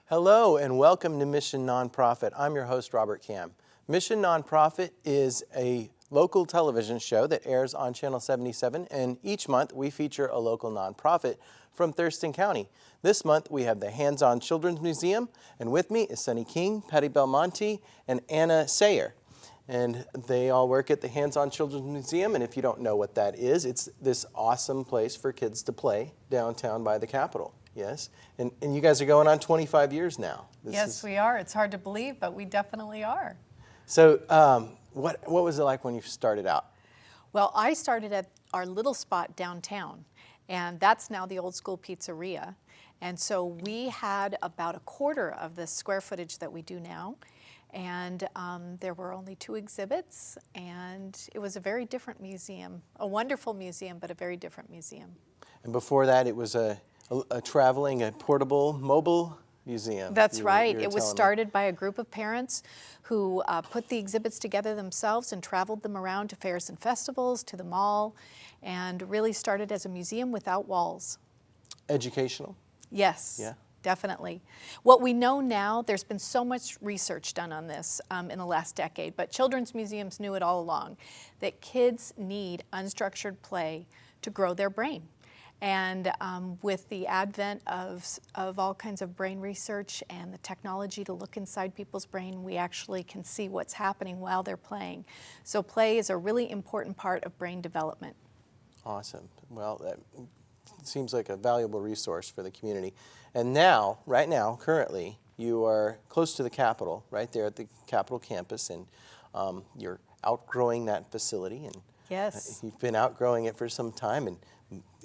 Hello and welcome to Mission Nonprofit. I'm your host, Robert Cam. Mission Nonprofit is a local television show that airs on Channel 77, and each month we feature a local nonprofit from Thurston County. This month we have the Hands-On Children's Museum, and with me is Sunny King, Patty Belmonte, and Anna Sayer. And they all work at the Hands-On Children's Museum, and if you don't know what that is, it's this awesome place for kids to play downtown by the Capitol. Yes, and you guys are going on 25 years now. Yes, we are. It's hard to believe, but we definitely are. So what was it like when you started out? Well, I started at our little spot downtown, and that's now the Old School Pizzeria. And so we had about a quarter of the square footage that we do now. And there were only 2 exhibits, and it was a very different museum, a wonderful museum, but a very different museum. And before that, it was a portable, mobile museum. That's right. It was started by a group of parents who put the exhibits together themselves and traveled them around to fairs and festivals, to the mall, and really started as a museum without walls. Educational? Yes. Yeah. Definitely. What we know now, there's been so much research done on this in the last decade, but children's museums knew it all along, that kids need unstructured play to grow their brain. And with the advent of all kinds of brain research and the technology to look inside people's brain, we actually can see what's happening while they're playing. So play is a really important part of brain development. Awesome. Well, that seems like a valuable resource for the community. And now, right now, currently, you are close to the Capitol, right there at the Capitol campus, and you're outgrowing that facility. And yes. You've been outgrowing it for some time and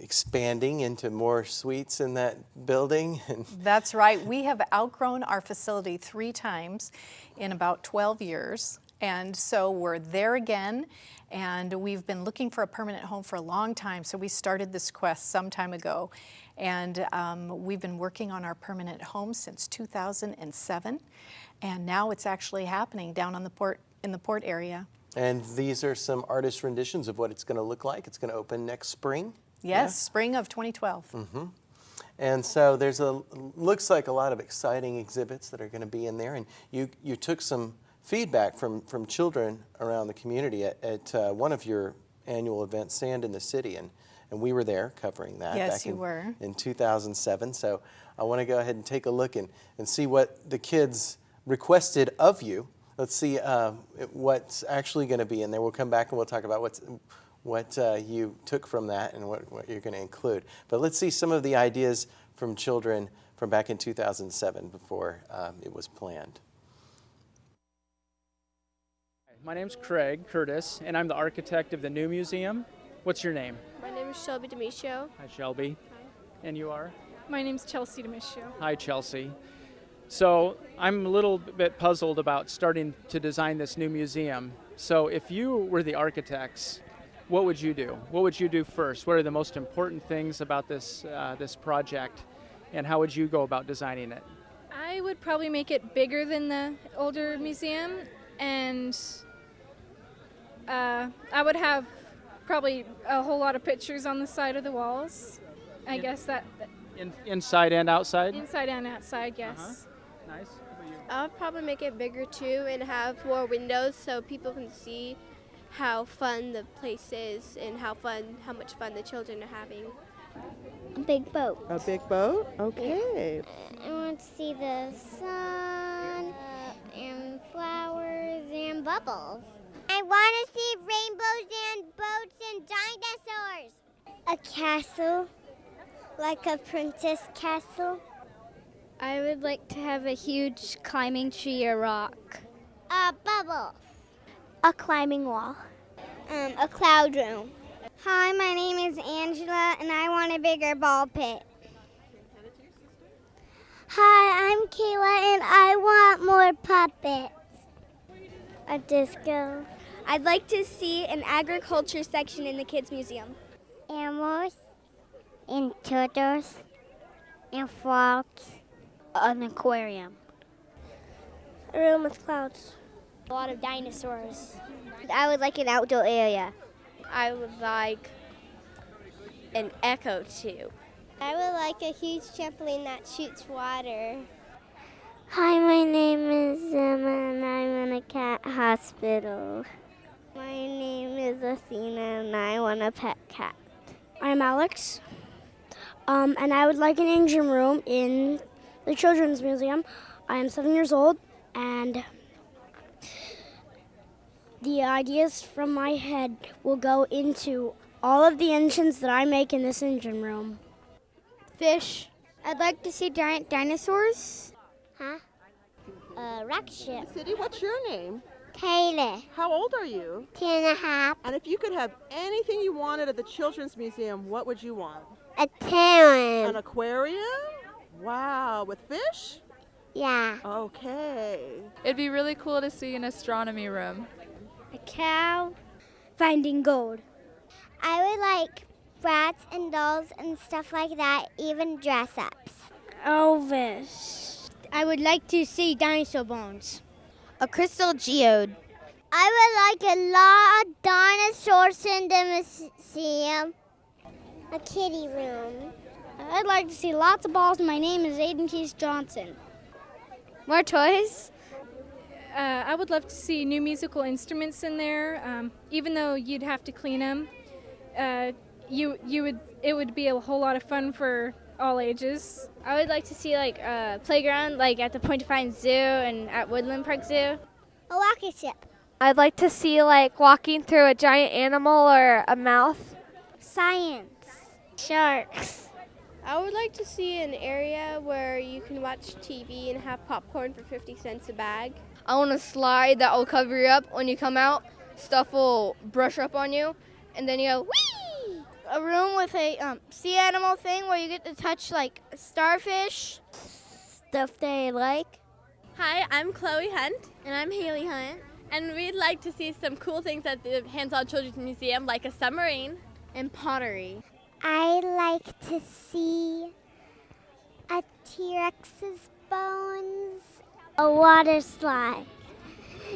expanding into more suites in that building. That's right. We have outgrown our facility 3 times in about 12 years. And so we're there again, and we've been looking for a permanent home for a long time. So we started this quest some time ago. And we've been working on our permanent home since 2007. And now it's actually happening down on the port, in the port area. And these are some artist renditions of what it's going to look like. It's going to open next spring. Yes, yeah? Spring of 2012. Mm-hmm. And so there's looks like a lot of exciting exhibits that are going to be in there. And you took some feedback from children around the community at one of your annual events, Sand in the City, and we were there covering that yes, back in 2007. So I want to go ahead and take a look and see what the kids requested of you. Let's see what's actually going to be in there. We'll come back and we'll talk about what you took from that and what you're going to include. But let's see some of the ideas from children from back in 2007 before it was planned. My name's Craig Curtis, and I'm the architect of the new museum. What's your name? My name is Shelby Demisio. Hi, Shelby. Hi. And you are? My name's Chelsea Demisio. Hi, Chelsea. So I'm a little bit puzzled about starting to design this new museum. So if you were the architects, what would you do? What would you do first? What are the most important things about this project, and how would you go about designing it? I would probably make it bigger than the older museum, and I would have probably a whole lot of pictures on the side of the walls. I guess that Inside and outside? Inside and outside, yes. Uh-huh. Nice. I'll probably make it bigger too and have more windows so people can see how fun the place is and how much fun the children are having. A big boat. A big boat? Okay. I want to see the sun and flowers and bubbles. I want to see rainbows and boats and dinosaurs. A castle, like a princess castle. I would like to have a huge climbing tree or rock. Bubbles. A climbing wall. A cloud room. Hi, my name is Angela, and I want a bigger ball pit. Hi, I'm Kayla, and I want more puppets. A disco. I'd like to see an agriculture section in the Kids Museum. Animals, and turtles, and frogs. An aquarium. A room with clouds. A lot of dinosaurs. I would like an outdoor area. I would like an echo tube. I would like a huge trampoline that shoots water. Hi, my name is Emma and I'm in a cat hospital. My name is Athena and I want a pet cat. I'm Alex, and I would like an engine room in the Children's Museum. I am 7 years old, and the ideas from my head will go into all of the engines that I make in this engine room. Fish. I'd like to see giant dinosaurs. Huh? A rocket ship. City, what's your name? Kayla. How old are you? 2.5. And if you could have anything you wanted at the Children's Museum, what would you want? A 10. An aquarium? Wow, with fish? Yeah. Okay. It'd be really cool to see an astronomy room. A cow. Finding gold. I would like rats and dolls and stuff like that, even dress-ups. Elvis. I would like to see dinosaur bones. A crystal geode. I would like a lot of dinosaurs in the museum. A kitty room. I'd like to see lots of balls. My name is Aiden Keys Johnson. More toys? I would love to see new musical instruments in there. Even though you'd have to clean them, it would be a whole lot of fun for all ages. I would like to see like a playground, like at the Point Defiance Zoo and at Woodland Park Zoo. A rocket ship. I'd like to see like walking through a giant animal or a mouth. Science. Sharks. I would like to see an area where you can watch TV and have popcorn for 50 cents a bag. I want a slide that will cover you up when you come out. Stuff will brush up on you, and then you go whee! A room with a sea animal thing where you get to touch like starfish, stuff they like. Hi, I'm Chloe Hunt. And I'm Haley Hunt. And we'd like to see some cool things at the Hands-On Children's Museum, like a submarine and pottery. I'd like to see a T-Rex's bones. A water slide.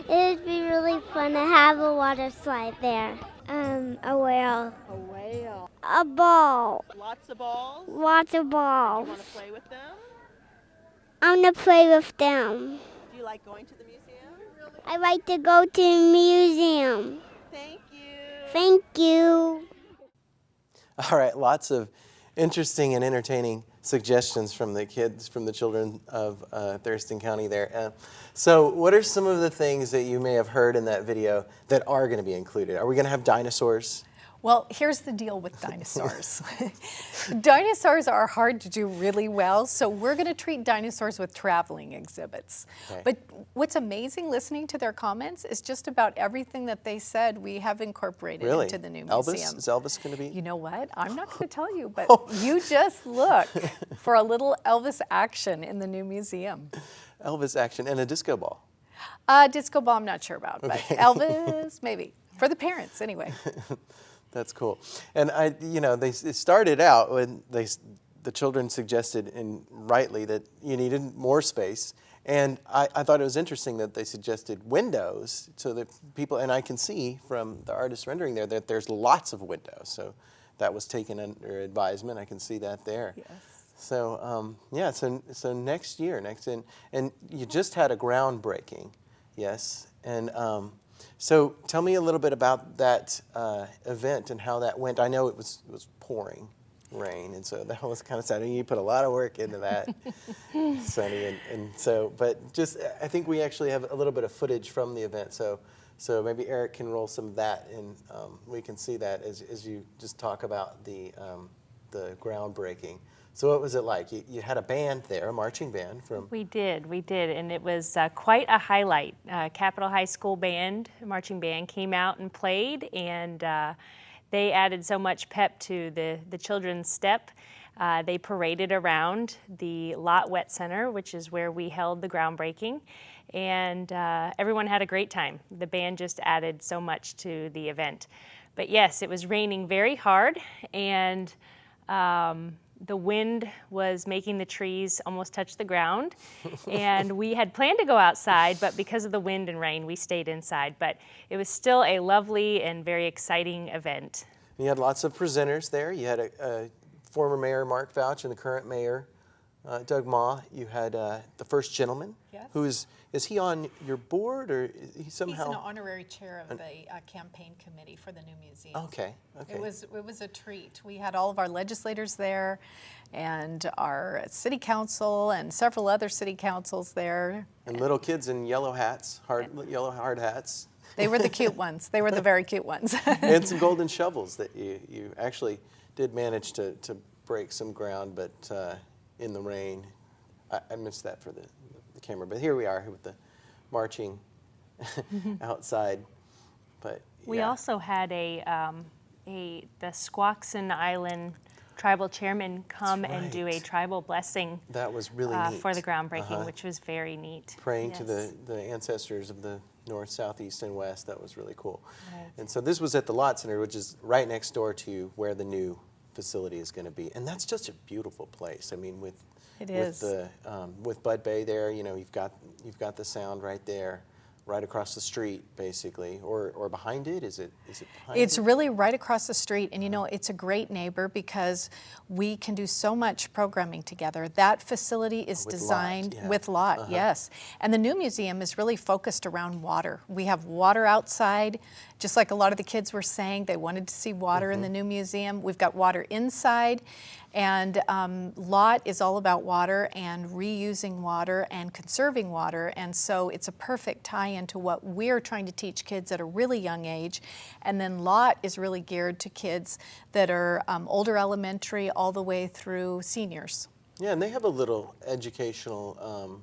It would be really fun to have a water slide there. A whale. A whale. A ball. Lots of balls? Lots of balls. You want to play with them? I want to play with them. Do you like going to the museum? I like to go to the museum. Thank you. Thank you. All right, lots of interesting and entertaining suggestions from the kids, from the children of Thurston County there. So what are some of the things that you may have heard in that video that are going to be included? Are we going to have dinosaurs? Well, here's the deal with dinosaurs. Dinosaurs are hard to do really well, so we're going to treat dinosaurs with traveling exhibits. Okay. But what's amazing listening to their comments is just about everything that they said we have incorporated Really? into the new Elvis? museum. Is Elvis going to be? You know what? I'm not going to tell you, but you just look for a little Elvis action in the new museum. Elvis action and a disco ball. Disco ball, I'm not sure about, but Okay. Elvis, maybe. For the parents, anyway. That's cool. And they started out when the children suggested, and rightly, that you needed more space. And I thought it was interesting that they suggested windows so that people, and I can see from the artist rendering there that there's lots of windows. So that was taken under advisement. I can see that there. Yes. So so next year, and you just had a groundbreaking, yes, and so tell me a little bit about that event and how that went. I know it was pouring rain, and so that was kind of sad. You put a lot of work into that, Sonny, and so, but just I think we actually have a little bit of footage from the event, so maybe Eric can roll some of that, and we can see that as you just talk about the groundbreaking. So what was it like? You had a band there, a marching band from... We did, and it was quite a highlight. Capitol High School band, marching band, came out and played, and they added so much pep to the children's step. They paraded around the Lott Wet Center, which is where we held the groundbreaking, and everyone had a great time. The band just added so much to the event. But yes, it was raining very hard, and the wind was making the trees almost touch the ground, and we had planned to go outside, but because of the wind and rain, we stayed inside. But it was still a lovely and very exciting event. You had lots of presenters there. You had a former Mayor Mark Fouch and the current mayor, Doug Ma, you had the first gentleman. Yes. Who is he on your board, or is he somehow? He's an honorary chair of the campaign committee for the new museum. Okay. It was a treat. We had all of our legislators there, and our city council, and several other city councils there. And little kids in yellow hats, yellow hard hats. They were the cute ones. They were the very cute ones. And some golden shovels that you actually did manage to break some ground, but in the rain. I missed that for the camera, but here we are with the marching outside. But we also had the Squaxin Island tribal chairman come and do a tribal blessing. That was really neat. For the groundbreaking, which was very neat. Praying to the ancestors of the north, south, east, and west. That was really cool. Right. And so this was at the Lott Center, which is right next door to where the new facility is going to be. And that's just a beautiful place. I mean, with Bud Bay there, you've got the sound right there, right across the street, basically, or behind it. Is it behind? It's really right across the street, and it's a great neighbor because we can do so much programming together. That facility is designed with Lott, yes. And the new museum is really focused around water. We have water outside, just like a lot of the kids were saying, they wanted to see water in the new museum. We've got water inside, and Lott is all about water and reusing water and conserving water, and so it's a perfect tie-in to what we're trying to teach kids at a really young age. And then Lott is really geared to kids that are older elementary all the way through seniors. Yeah, and they have a little educational,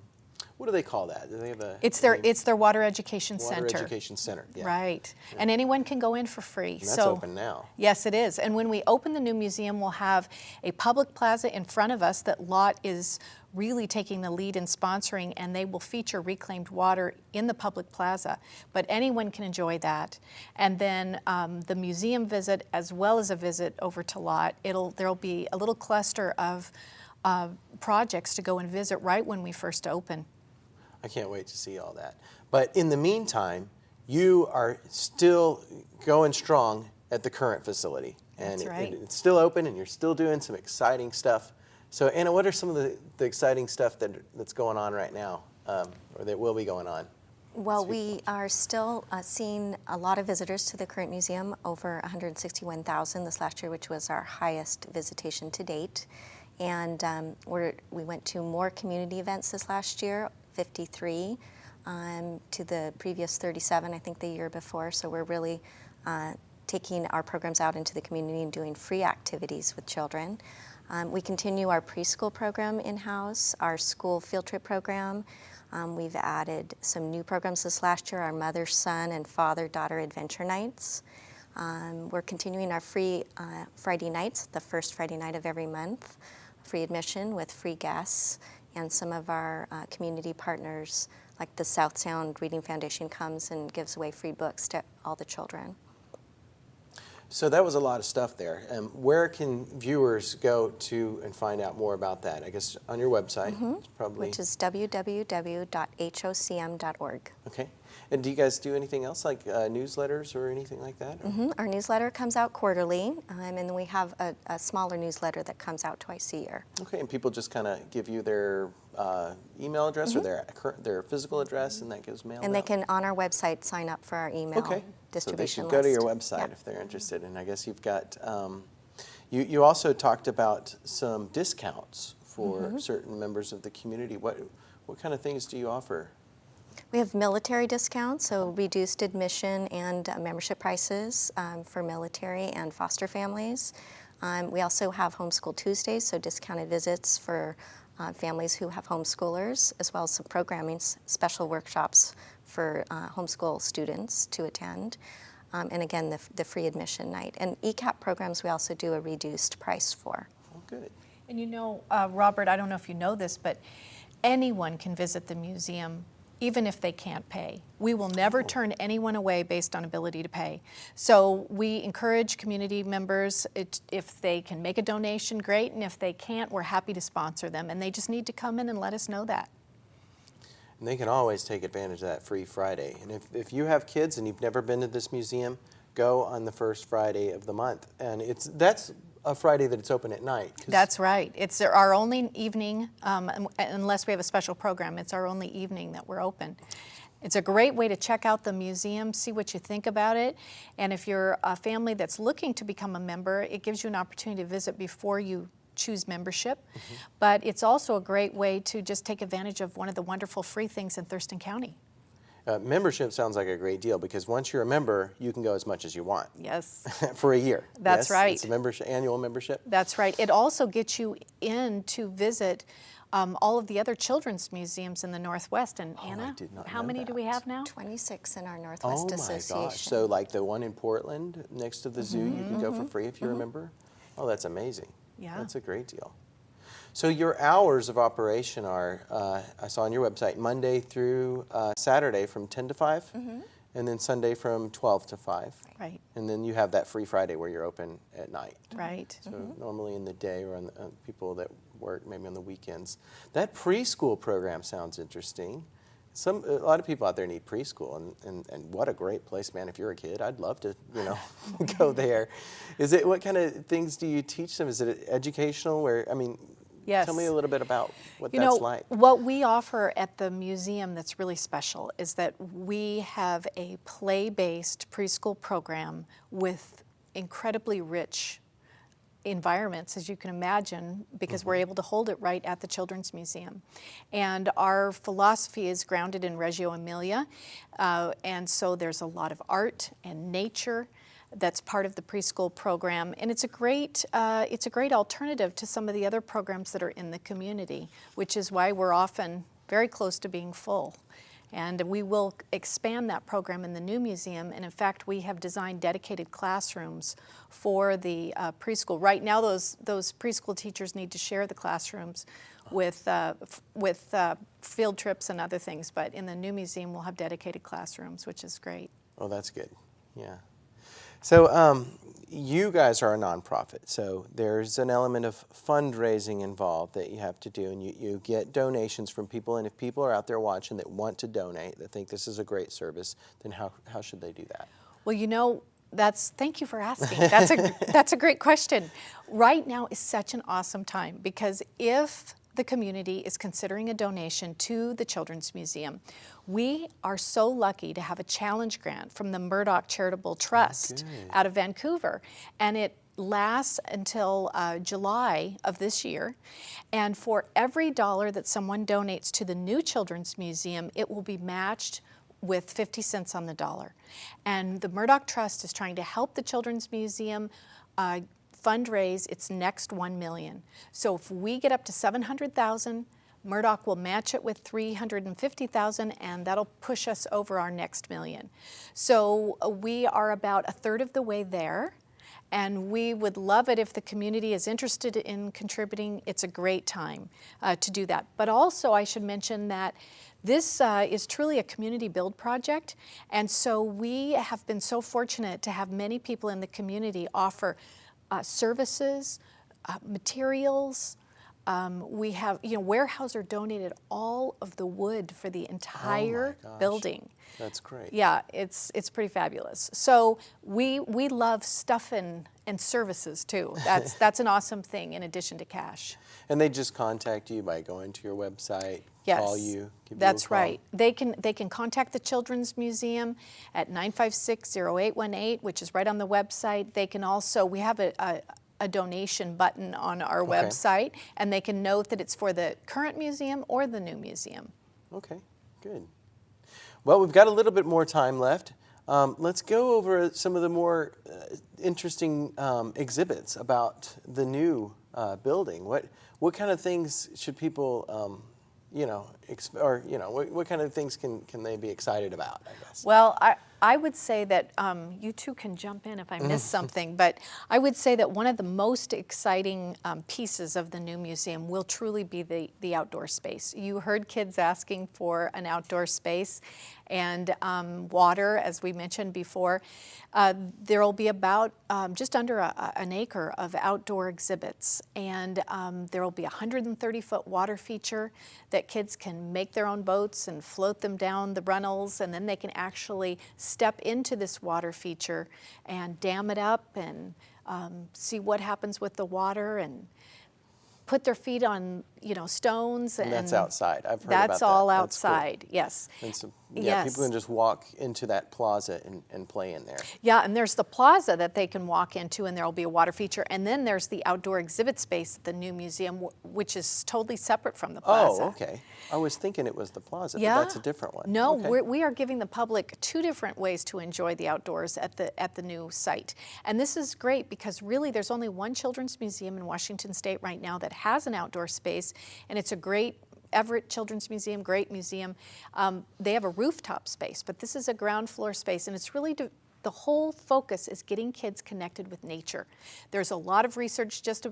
what do they call that? Do they have a? It's their water education center. Water education center, yeah. Right, and anyone can go in for free. And that's open now. Yes, it is. And when we open the new museum, we'll have a public plaza in front of us that Lott is really taking the lead in sponsoring, and they will feature reclaimed water in the public plaza. But anyone can enjoy that. And then the museum visit, as well as a visit over to Lott, there'll be a little cluster of projects to go and visit right when we first open. I can't wait to see all that. But in the meantime, you are still going strong at the current facility. And That's right. It's still open, and you're still doing some exciting stuff. So Anna, what are some of the exciting stuff that's going on right now, or that will be going on? Well, we are still seeing a lot of visitors to the current museum, over 161,000 this last year, which was our highest visitation to date. And we went to more community events this last year, 53, to the previous 37, I think, the year before. So we're really taking our programs out into the community and doing free activities with children. We continue our preschool program in-house, our school field trip program. We've added some new programs this last year, our Mother, Son, and Father-Daughter Adventure Nights. We're continuing our free Friday nights, the first Friday night of every month, free admission with free guests, and some of our community partners, like the South Sound Reading Foundation, comes and gives away free books to all the children. So that was a lot of stuff there. Where can viewers go to and find out more about that? I guess on your website, it's probably. Which is www.hocm.org. Okay. And do you guys do anything else, like newsletters or anything like that? Our newsletter comes out quarterly, and then we have a smaller newsletter that comes out twice a year. Okay, and people just kind of give you their email address or their physical address, and that gets mailed And out? they can, on our website, sign up for our email distribution So they should go to your list. website if they're interested. And I guess you've got, you also talked about some discounts for certain members of the community. What kind of things do you offer? We have military discounts, so reduced admission and membership prices for military and foster families. We also have Homeschool Tuesdays, so discounted visits for families who have homeschoolers, as well as some programming, special workshops for homeschool students to attend. And again, the free admission night. And ECAP programs we also do a reduced price for. Oh, good. And Robert, I don't know if you know this, but anyone can visit the museum even if they can't pay. We will never turn anyone away based on ability to pay. So we encourage community members, if they can make a donation, great, and if they can't, we're happy to sponsor them, and they just need to come in and let us know that. And they can always take advantage of that free Friday. And if you have kids and you've never been to this museum, go on the first Friday of the month. And that's a Friday that it's open at night. That's right. It's our only evening, unless we have a special program, it's our only evening that we're open. It's a great way to check out the museum, see what you think about it, and if you're a family that's looking to become a member, it gives you an opportunity to visit before you choose membership. But it's also a great way to just take advantage of one of the wonderful free things in Thurston County. Membership sounds like a great deal because once you're a member, you can go as much as you want. Yes. For a year. That's yes? right. It's a annual membership. That's right. It also gets you in to visit all of the other children's museums in the Northwest. And Anna, I did not how know many that. do we have now? 26 in our Northwest Association. Oh my gosh. So like the one in Portland next to the zoo, you can go for free if you're a member? Oh, that's amazing. Yeah. That's a great deal. So your hours of operation are, I saw on your website, Monday through Saturday from 10 to 5, and then Sunday from 12 to 5. Right. And then you have that free Friday where you're open at night. Right. So normally in the day or on the, people that work maybe on the weekends. That preschool program sounds interesting. A lot of people out there need preschool, and what a great place, man. If you're a kid, I'd love to, go there. What kind of things do you teach them? Is it educational? Yes. Tell me a little bit about what that's like. What we offer at the museum that's really special is that we have a play-based preschool program with incredibly rich environments, as you can imagine, because we're able to hold it right at the Children's Museum. And our philosophy is grounded in Reggio Emilia, and so there's a lot of art and nature that's part of the preschool program, and it's a great alternative to some of the other programs that are in the community, which is why we're often very close to being full. And we will expand that program in the new museum, and in fact we have designed dedicated classrooms for the preschool. Right now those preschool teachers need to share the classrooms with field trips and other things, but in the new museum we'll have dedicated classrooms, which is great. Oh, that's good. Yeah. So you guys are a nonprofit, so there's an element of fundraising involved that you have to do, and you get donations from people, and if people are out there watching that want to donate, that think this is a great service, then how should they do that? Well, thank you for asking. That's a great question. Right now is such an awesome time because if the community is considering a donation to the Children's Museum, we are so lucky to have a challenge grant from the Murdoch Charitable Trust out of Vancouver, and it lasts until July of this year. And for every dollar that someone donates to the new Children's Museum, it will be matched with 50 cents on the dollar. And the Murdoch Trust is trying to help the Children's Museum fundraise its next $1 million. So if we get up to $700,000, Murdoch will match it with $350,000, and that'll push us over our next $1 million. So we are about a third of the way there, and we would love it if the community is interested in contributing. It's a great time to do that. But also I should mention that this is truly a community build project, and so we have been so fortunate to have many people in the community offer services, materials. We have, Weyerhaeuser donated all of the wood for the entire building. That's great. Yeah, it's pretty fabulous. So we love stuff and services too. That's an awesome thing in addition to cash. And they just contact you by going to your website, call you, give that's you a call. right. They can contact the Children's Museum at 956-0818, which is right on the website. They can also, we have a donation button on our website, and they can note that it's for the current museum or the new museum. Okay, good. Well, we've got a little bit more time left. Let's go over some of the more interesting exhibits about the new building. What kind of things should people, what kind of things can they be excited about, I guess? Well, I would say that you two can jump in if I miss something, but I would say that one of the most exciting pieces of the new museum will truly be the outdoor space. You heard kids asking for an outdoor space and water, as we mentioned before. There will be about just under an acre of outdoor exhibits, and there will be a 130-foot water feature that kids can and make their own boats and float them down the runnels, and then they can actually step into this water feature and dam it up and see what happens with the water and put their feet on, stones. And that's outside. I've heard about that. That's all That's cool. outside, yes. And so, Yes. people can just walk into that plaza and play in there. Yeah, and there's the plaza that they can walk into, and there will be a water feature. And then there's the outdoor exhibit space at the new museum, which is totally separate from the plaza. Oh, okay. I was thinking it was the plaza, Yeah. but that's a different one. No, Okay. we are giving the public 2 different ways to enjoy the outdoors at the new site. And this is great because really there's only one children's museum in Washington State right now that has an outdoor space, and it's a great Everett Children's Museum, great museum. They have a rooftop space, but this is a ground floor space, and it's really the whole focus is getting kids connected with nature. There's a lot of research just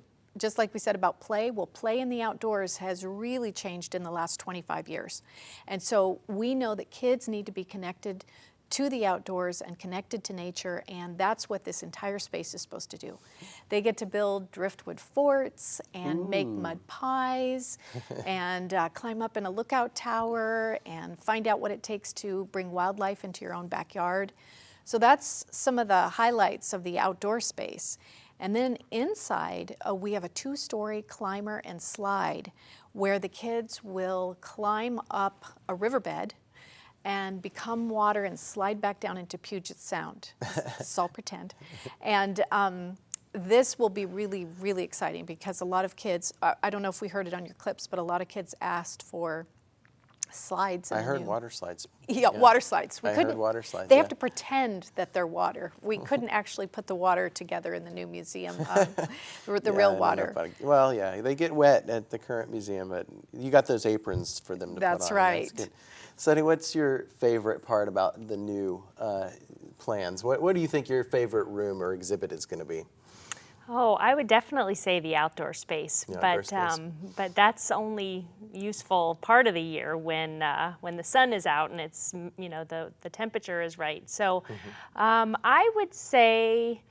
like we said about play. Well, play in the outdoors has really changed in the last 25 years. And so we know that kids need to be connected to the outdoors and connected to nature, and that's what this entire space is supposed to do. They get to build driftwood forts and make mud pies and climb up in a lookout tower and find out what it takes to bring wildlife into your own backyard. So that's some of the highlights of the outdoor space. And then inside, we have a 2-story climber and slide where the kids will climb up a riverbed and become water and slide back down into Puget Sound. It's all pretend. And this will be really, really exciting because a lot of kids, I don't know if we heard it on your clips, but a lot of kids asked for slides. I heard water slides. Yeah, water slides. I heard water slides. They have to pretend that they're water. We couldn't actually put the water together in the new museum, the real water. Well, yeah, they get wet at the current museum, but you got those aprons for them to put on. That's right. That's good. Sonny, what's your favorite part about the new plans? What do you think your favorite room or exhibit is going to be? Oh, I would definitely say the outdoor space, but that's only useful part of the year when the sun is out and it's the temperature is right. So I would say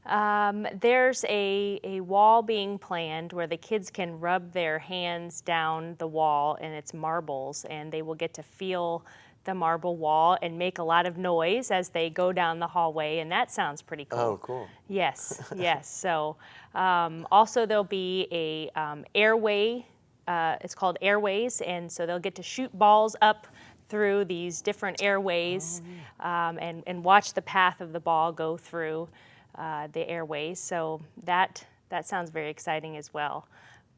there's a wall being planned where the kids can rub their hands down the wall and it's marbles, and they will get to feel the marble wall and make a lot of noise as they go down the hallway, and that sounds pretty cool. Oh, cool. Yes, yes. So also there'll be a airway, it's called Airways, and so they'll get to shoot balls up through these different airways and watch the path of the ball go through the airways. So that sounds very exciting as well.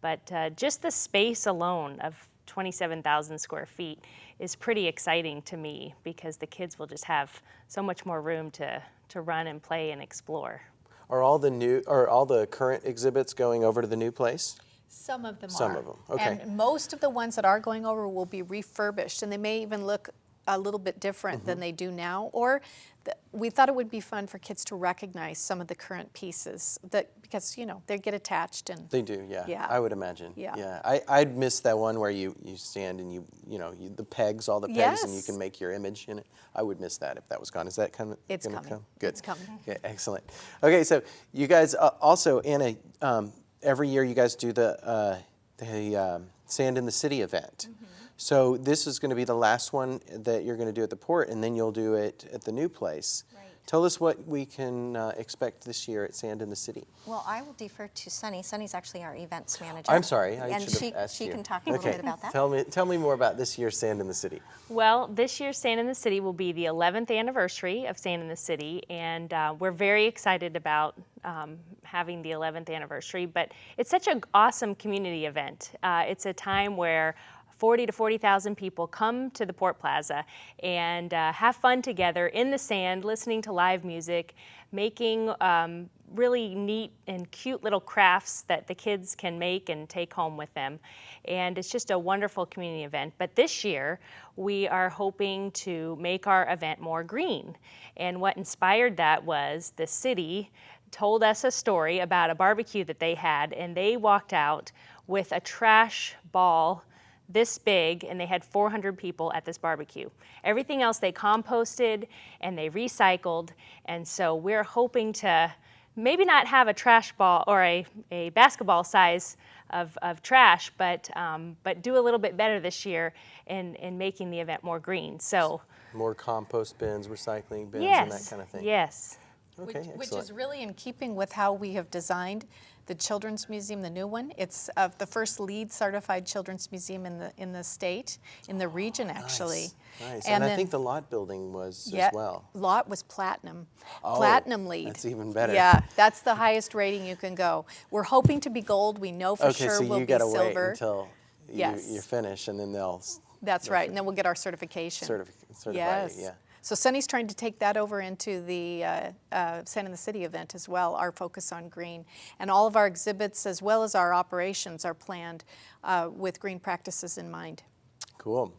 But just the space alone of 27,000 square feet is pretty exciting to me because the kids will just have so much more room to run and play and explore. Are all the current exhibits going over to the new place? Some of them are. Some of them, okay. And most of the ones that are going over will be refurbished, and they may even look a little bit different than they do now. Or we thought it would be fun for kids to recognize some of the current pieces because they get attached and they do, yeah. I would imagine. Yeah. I'd miss that one where you stand and the pegs, all the pegs, and you can make your image in it. I would miss that if that was gone. Is that coming? It's coming. Good. It's coming. Okay, excellent. Okay, so you guys also, Anna, every year you guys do the Sand in the City event. So this is going to be the last one that you're going to do at the port, and then you'll do it at the new place. Right. Tell us what we can expect this year at Sand in the City. Well, I will defer to Sunny. Sunny's actually our events manager. I'm sorry, I and should have asked you. she can talk a little bit about that. Tell me more about this year's Sand in the City. Well, this year's Sand in the City will be the 11th anniversary of Sand in the City, and we're very excited about having the 11th anniversary. But it's such an awesome community event. It's a time where 40 to 40,000 people come to the Port Plaza and have fun together in the sand, listening to live music, making really neat and cute little crafts that the kids can make and take home with them. And it's just a wonderful community event. But this year, we are hoping to make our event more green. And what inspired that was the city told us a story about a barbecue that they had, and they walked out with a trash ball this big, and they had 400 people at this barbecue. Everything else they composted and they recycled, and so we're hoping to maybe not have a trash ball or a basketball size of trash, but do a little bit better this year in making the event more green. So more compost bins, recycling bins, yes, and that kind of thing. Yes. Okay, Which excellent. is really in keeping with how we have designed the Children's Museum, the new one. It's the first LEED certified children's museum in the state, in the region actually. Nice. And I think the Lott building was as well. Lott was platinum. Oh, Platinum LEED. that's even better. Yeah, that's the highest rating you can go. We're hoping to be gold. We know for sure so we'll you be gotta silver. wait until Yes. you finish, and then they'll That's right, and then we'll get our certification. certify Yes. it. Yeah. So Sunny's trying to take that over into the Sand in the City event as well, our focus on green. And all of our exhibits as well as our operations are planned with green practices in mind. Cool.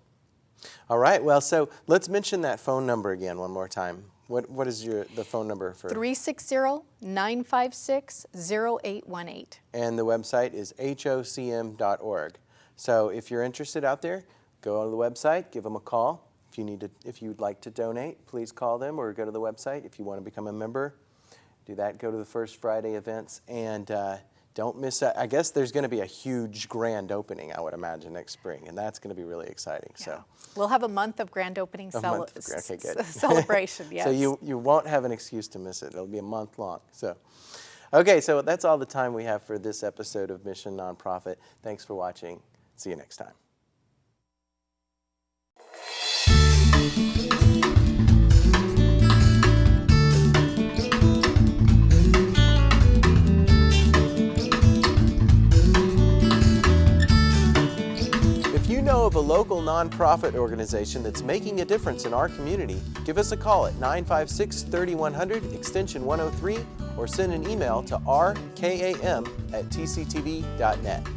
All right. Well, so let's mention that phone number again one more time. What is the phone number for? 360-956-0818. And the website is hocm.org. So if you're interested out there, go to the website, give them a call. If you'd like to donate, please call them or go to the website. If you want to become a member, do that. Go to the First Friday events and don't miss out. I guess there's going to be a huge grand opening, I would imagine, next spring, and that's going to be really exciting. Yeah. So we'll have a month of grand opening okay, good. celebration. Yes. So you won't have an excuse to miss it. It'll be a month long. So, okay, so that's all the time we have for this episode of Mission Nonprofit. Thanks for watching. See you next time. If you know of a local nonprofit organization that's making a difference in our community, give us a call at 956-3100 extension 103 or send an email to rkam@tctv.net.